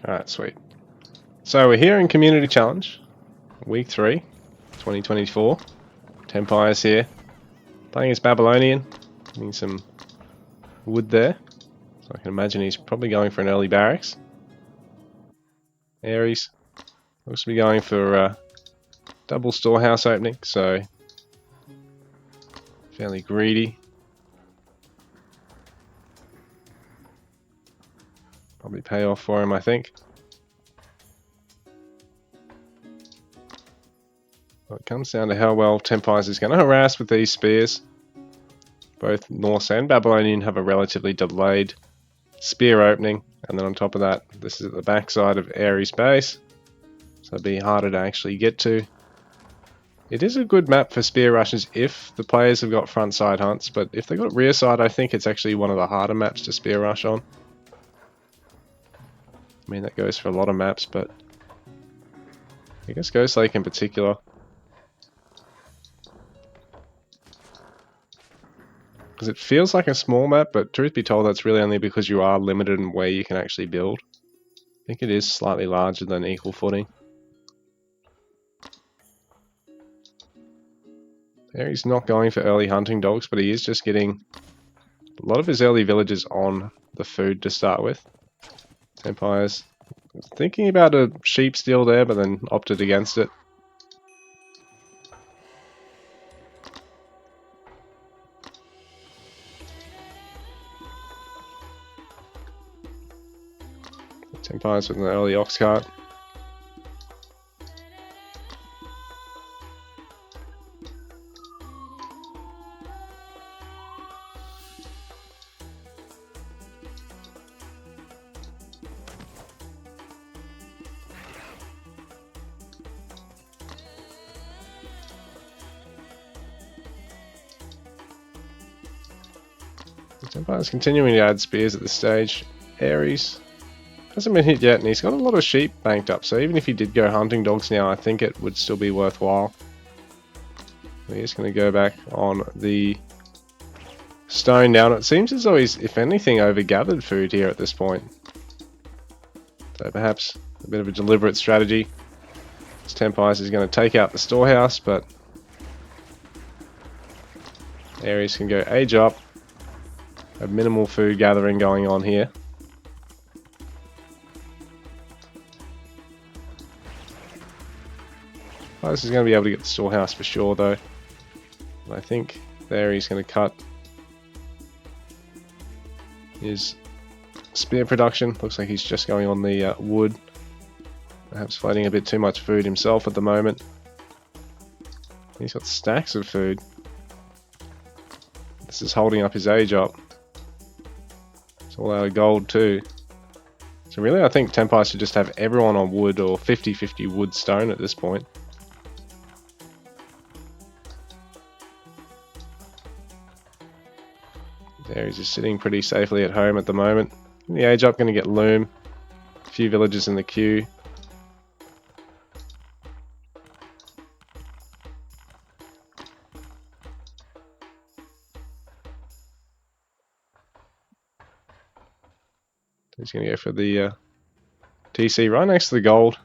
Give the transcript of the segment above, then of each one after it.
Alright, sweet. So we're here in Community Challenge, Week 3, 2024. Tempires here. Playing as Babylonian. Getting some wood there. So I can imagine he's probably going for an early barracks. Ares looks to be going for double storehouse opening, so fairly greedy. Probably pay off for him, I think. Well, it comes down to how well Tempires is going to harass with these spears. Both Norse and Babylonian have a relatively delayed spear opening, and then on top of that, this is at the backside of Ares' base, so it'd be harder to actually get to. It is a good map for spear rushes if the players have got front side hunts, but if they've got rear side, I think it's actually one of the harder maps to spear rush on. I mean, that goes for a lot of maps, but I guess Ghost Lake in particular. Because it feels like a small map, but truth be told, that's really only because you are limited in where you can actually build. I think it is slightly larger than equal footing. There he's not going for early hunting dogs, but he is just getting a lot of his early villagers on the food to start with. Tempires thinking about a sheep steal there, but then opted against it. Tempires with an early ox cart. Tempires continuing to add spears at this stage. Ares hasn't been hit yet, and he's got a lot of sheep banked up, so even if he did go hunting dogs now, I think it would still be worthwhile. He's going to go back on the stone now, and it seems as though he's, if anything, overgathered food here at this point. So perhaps a bit of a deliberate strategy. This Tempires is going to take out the storehouse, but Ares can go age up. A minimal food gathering going on here. This is going to be able to get the storehouse for sure, though. And I think there he's going to cut his spear production. Looks like he's just going on the wood. Perhaps fighting a bit too much food himself at the moment. He's got stacks of food. This is holding up his age up. It's all out of gold too. So really I think Tempires should just have everyone on wood or 50-50 wood stone at this point. There he's just sitting pretty safely at home at the moment. The age up going to get loom. A few villagers in the queue. He's going to go for the TC right next to the gold.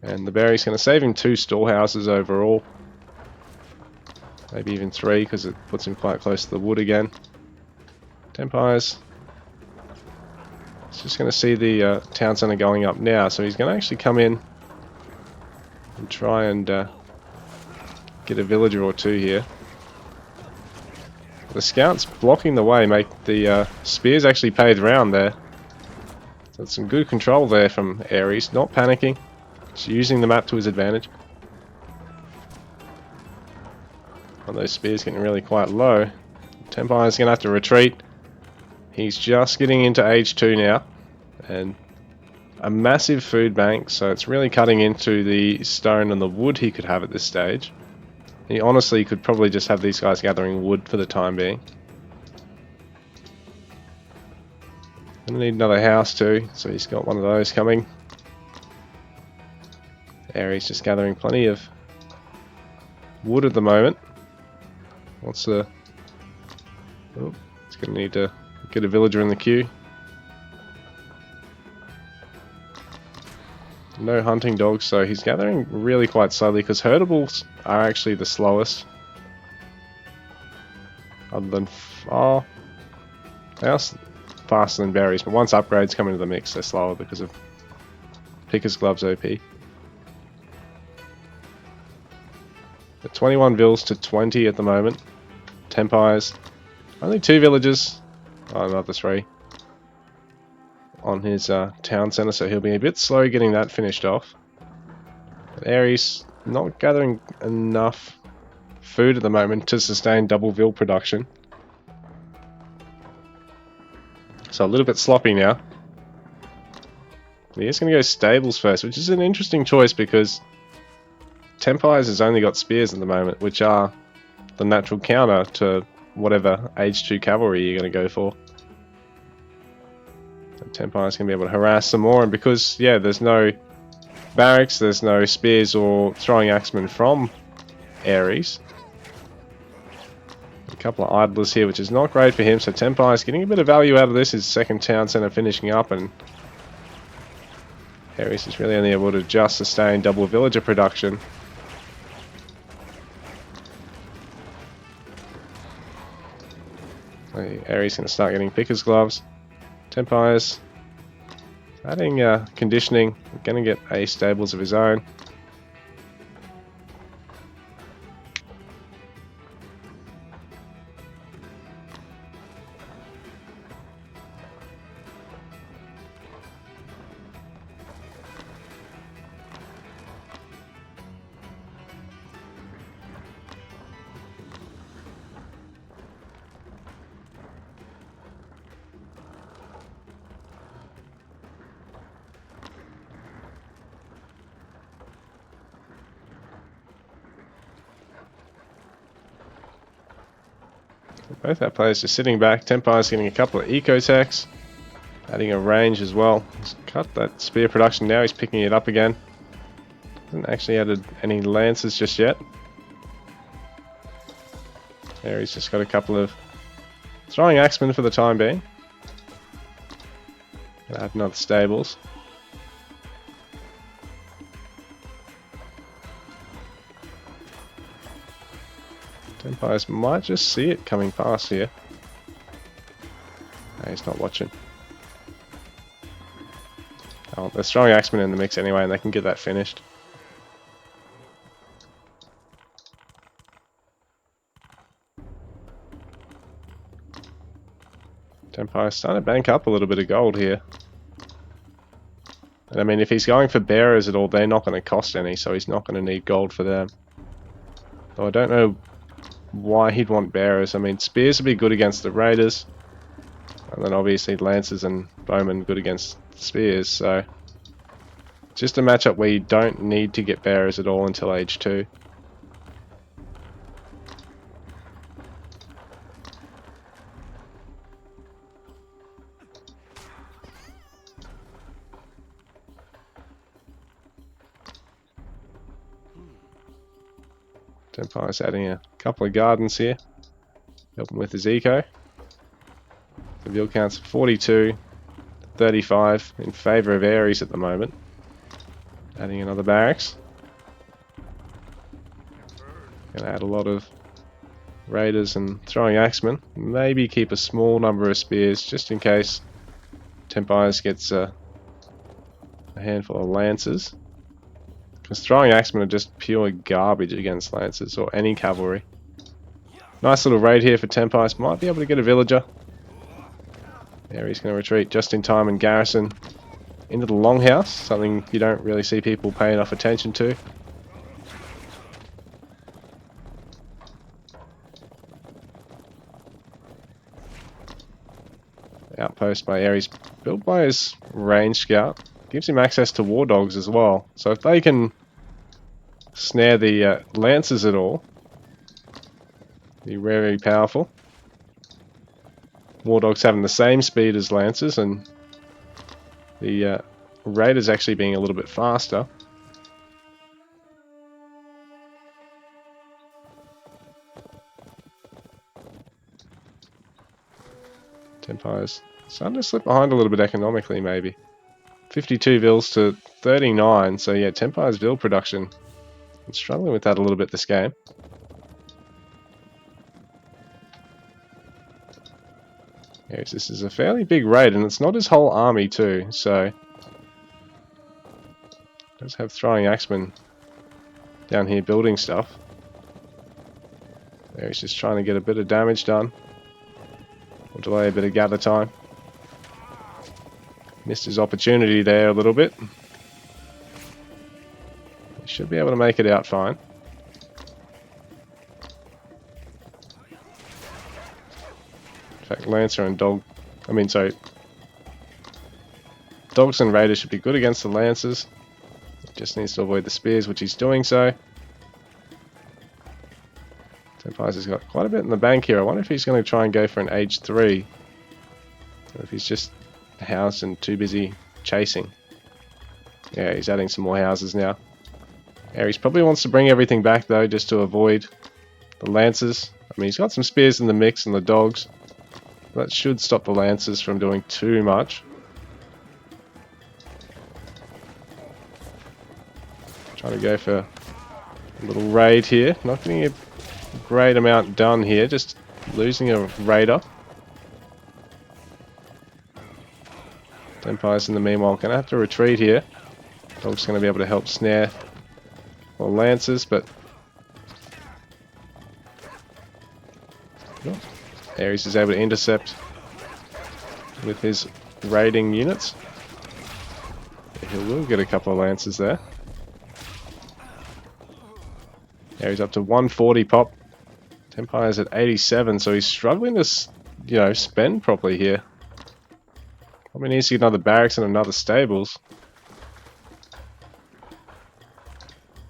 And the berry's going to save him 2 storehouses overall. Maybe even 3 because it puts him quite close to the wood again. Tempires. He's just going to see the town centre going up now. So he's going to actually come in and try and get a villager or 2 here. The scouts blocking the way make the spears actually pay the round there. So it's some good control there from Ares, not panicking, just using the map to his advantage. One of those spears getting really quite low. Tempire's going to have to retreat. He's just getting into age 2 now, and a massive food bank, so it's really cutting into the stone and the wood he could have at this stage. He honestly could probably just have these guys gathering wood for the time being. Gonna need another house too, so he's got one of those coming. There he's just gathering plenty of wood at the moment. Wants to... Oh, he's gonna need to get a villager in the queue. No hunting dogs, so he's gathering really quite slowly because herdables are actually the slowest. Other than... oh, they are faster than berries, but once upgrades come into the mix, they're slower because of Picker's Gloves OP. But 21 vills to 20 at the moment. Tempires. Only 2 villages. Oh, another 3. On his town centre, so he'll be a bit slow getting that finished off. But Ares not gathering enough food at the moment to sustain double vill production. So a little bit sloppy now. He's going to go stables first, which is an interesting choice because Tempires has only got spears at the moment, which are the natural counter to whatever age 2 cavalry you're going to go for. So Tempires can be able to harass some more, and because, yeah, there's no barracks, there's no spears or throwing axemen from Ares. A couple of idlers here, which is not great for him, so Tempires getting a bit of value out of this. His second town centre finishing up, and Ares is really only able to just sustain double villager production. Ares going to start getting Picker's Gloves. Tempires adding conditioning, going to get a stables of his own. Both our players just sitting back. Tempires getting a couple of eco techs, adding a range as well. He's cut that spear production now, he's picking it up again. Hasn't actually added any lances just yet. There he's just got a couple of throwing axemen for the time being. Gonna add another stables. Tempires might just see it coming past here. No, he's not watching. Oh, they're throwing axemen in the mix anyway, and they can get that finished. Tempires starting to bank up a little bit of gold here. And I mean, if he's going for bearers at all, they're not going to cost any, so he's not going to need gold for them. Though I don't know why he'd want bearers. I mean, spears would be good against the raiders, and then obviously lancers and bowmen good against spears, so just a matchup where you don't need to get bearers at all until age 2. Tempire's adding a couple of gardens here, helping with his eco. The vill count's 42, 35 in favour of Ares at the moment. Adding another barracks. Gonna add a lot of raiders and throwing axemen. Maybe keep a small number of spears just in case Tempires gets a handful of lancers. Because throwing axemen are just pure garbage against lancers or any cavalry. Nice little raid here for Tempires. Might be able to get a villager. There he's going to retreat just in time and garrison into the longhouse. Something you don't really see people pay enough attention to. Outpost by Ares, built by his range scout. Gives him access to war dogs as well. So if they can snare the lancers at all, be very powerful. War dogs having the same speed as lancers, and the raiders actually being a little bit faster. Tempires starting to slip behind a little bit economically, maybe. 52 vills to 39. So yeah, Tempires vill production. I'm struggling with that a little bit this game. Yes, this is a fairly big raid, and it's not his whole army too, so does have throwing axemen down here building stuff. There, he's just trying to get a bit of damage done. Or delay a bit of gather time. Missed his opportunity there a little bit. He should be able to make it out fine. In fact, Lancer and Dogs and Raiders should be good against the Lancers. Just needs to avoid the spears, which he's doing so. Tempires has got quite a bit in the bank here. I wonder if he's going to try and go for an age 3. Or if he's just housed and too busy chasing. Yeah, he's adding some more houses now. Yeah, he probably wants to bring everything back though, just to avoid the Lancers. I mean, he's got some spears in the mix and the dogs. That should stop the Lancers from doing too much. Trying to go for a little raid here. Not getting a great amount done here, just losing a raider. Tempires in the meanwhile going to have to retreat here. Dog's going to be able to help snare the Lancers, but Ares is able to intercept with his raiding units. He will get a couple of Lancers there. Ares up to 140 pop. Tempire's at 87, so he's struggling to, spend properly here. Probably needs to get another barracks and another stables.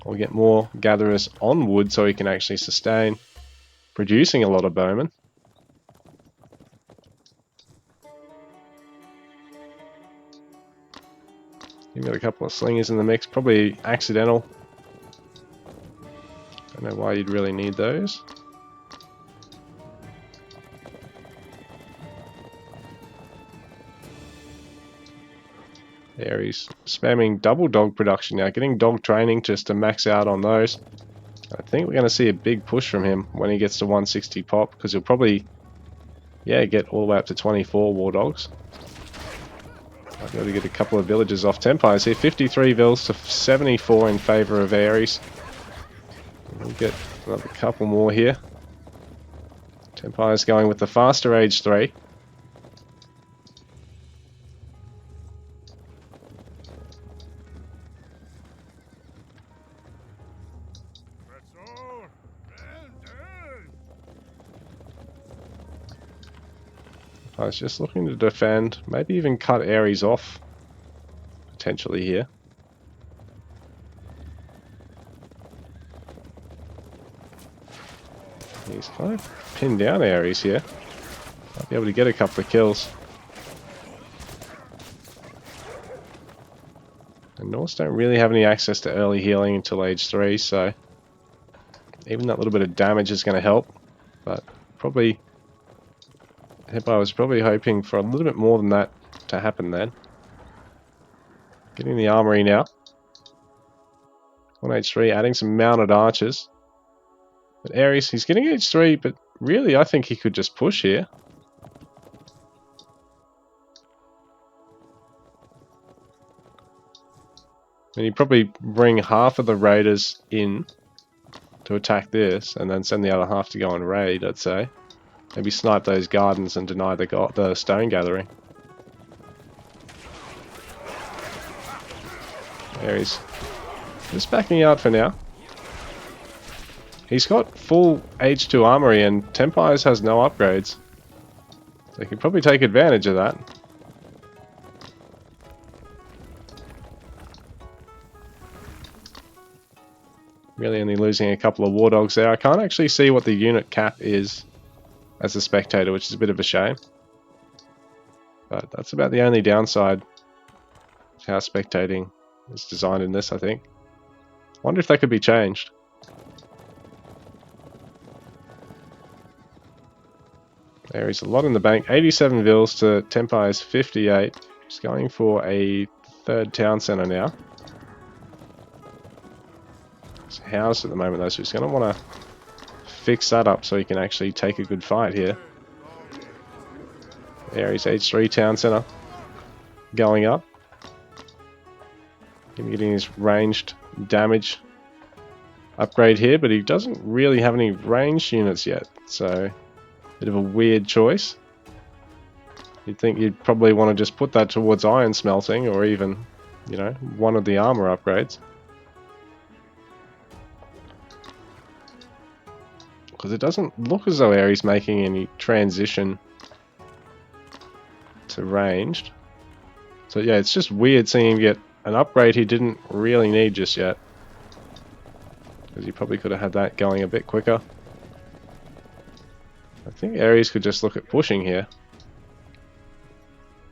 Or get more gatherers on wood so he can actually sustain producing a lot of bowmen. You've got a couple of slingers in the mix, probably accidental. Don't know why you'd really need those. There he's spamming double dog production now, getting dog training just to max out on those. I think we're going to see a big push from him when he gets to 160 pop, because he'll probably, get all the way up to 24 war dogs. I'll be able to get a couple of villages off Tempires here. 53 vills to 74 in favour of Ares. We'll get another couple more here. Tempires going with the faster age 3. I was just looking to defend, maybe even cut Ares off, potentially here. He's kind of pinned down Ares here. Might be able to get a couple of kills. And Norse don't really have any access to early healing until age 3, so even that little bit of damage is going to help. But probably, I was probably hoping for a little bit more than that to happen then. Getting the armory now. On H3, adding some mounted archers. But Ares, he's getting H3, but really I think he could just push here. And he'd probably bring half of the raiders in to attack this, and then send the other half to go and raid, I'd say. Maybe snipe those gardens and deny the stone gathering. There he's just backing out for now. He's got full H2 armory and Tempires has no upgrades. So he can probably take advantage of that. Really only losing a couple of war dogs there. I can't actually see what the unit cap is as a spectator, which is a bit of a shame. But that's about the only downside to how spectating is designed in this, I think. Wonder if that could be changed. There is a lot in the bank. 87 vills to Tempires 58. Just going for a third town centre now. It's housed at the moment though, so he's going to want to fix that up so he can actually take a good fight here. Ares H3 town centre going up. Him getting his ranged damage upgrade here, but he doesn't really have any ranged units yet, so bit of a weird choice. You'd think you'd probably want to just put that towards iron smelting, or even, you know, one of the armor upgrades. Because it doesn't look as though Ares making any transition to ranged. So yeah, it's just weird seeing him get an upgrade he didn't really need just yet. Because he probably could have had that going a bit quicker. I think Ares could just look at pushing here.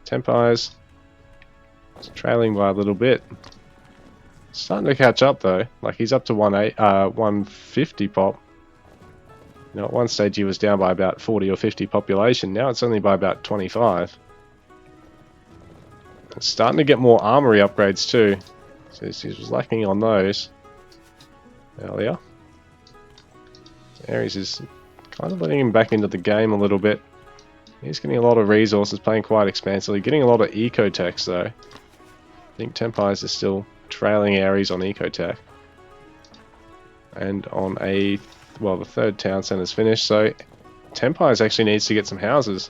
Tempires trailing by a little bit. Starting to catch up though. Like he's up to 150 pop. You know, at one stage he was down by about 40 or 50 population. Now it's only by about 25. It's starting to get more armory upgrades too. So he was lacking on those earlier. So Ares is kind of letting him back into the game a little bit. He's getting a lot of resources, playing quite expansively, getting a lot of eco-techs though. I think Tempires is still trailing Ares on eco-tech. And on a, well, the third town center's finished, so Tempires actually needs to get some houses.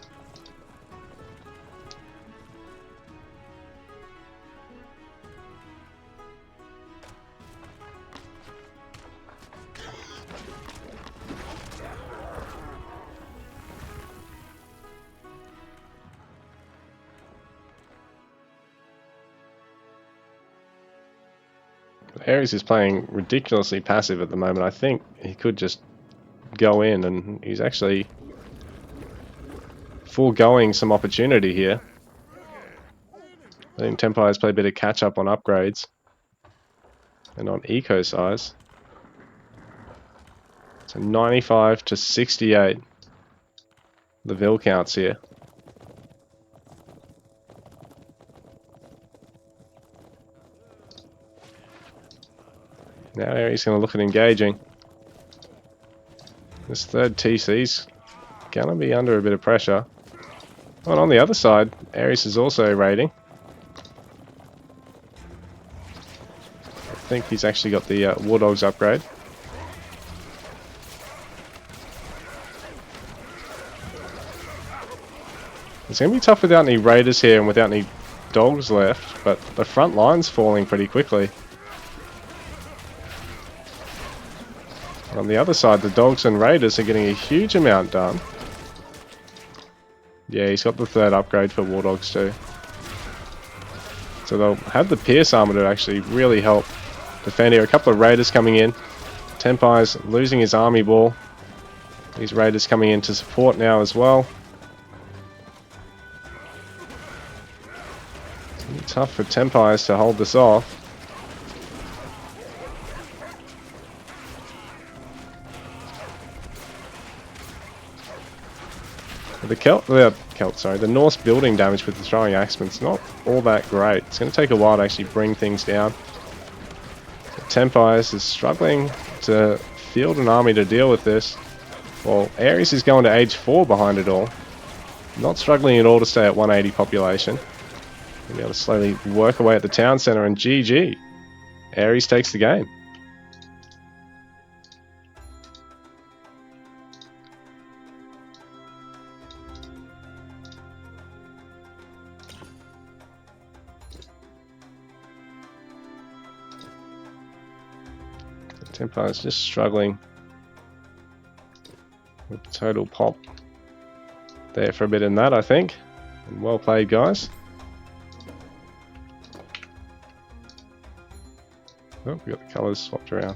Ares is playing ridiculously passive at the moment. I think he could just go in, and he's actually foregoing some opportunity here. I think Tempires play a bit of catch up on upgrades and on eco size. So 95 to 68 the Vil counts here. Now Ares going to look at engaging. This third TC's going to be under a bit of pressure. Oh, and on the other side, Ares is also raiding. I think he's actually got the War Dogs upgrade. It's going to be tough without any raiders here and without any dogs left, but the front line's falling pretty quickly. On the other side, the dogs and raiders are getting a huge amount done. Yeah, he's got the third upgrade for War Dogs too. So they'll have the Pierce armor to actually really help defend here. A couple of raiders coming in. Tempires losing his army ball. These raiders coming in to support now as well. It's going to be tough for Tempires to hold this off. The Norse building damage with the throwing axeman's not all that great. It's going to take a while to actually bring things down. So Tempires is struggling to field an army to deal with this. Well, Ares is going to age 4 behind it all. Not struggling at all to stay at 180 population. We'll be able to slowly work away at the town centre, and GG. Ares takes the game. Tempires just struggling with total pop there for a bit in that, I think. And well played, guys. Oh, we got the colours swapped around.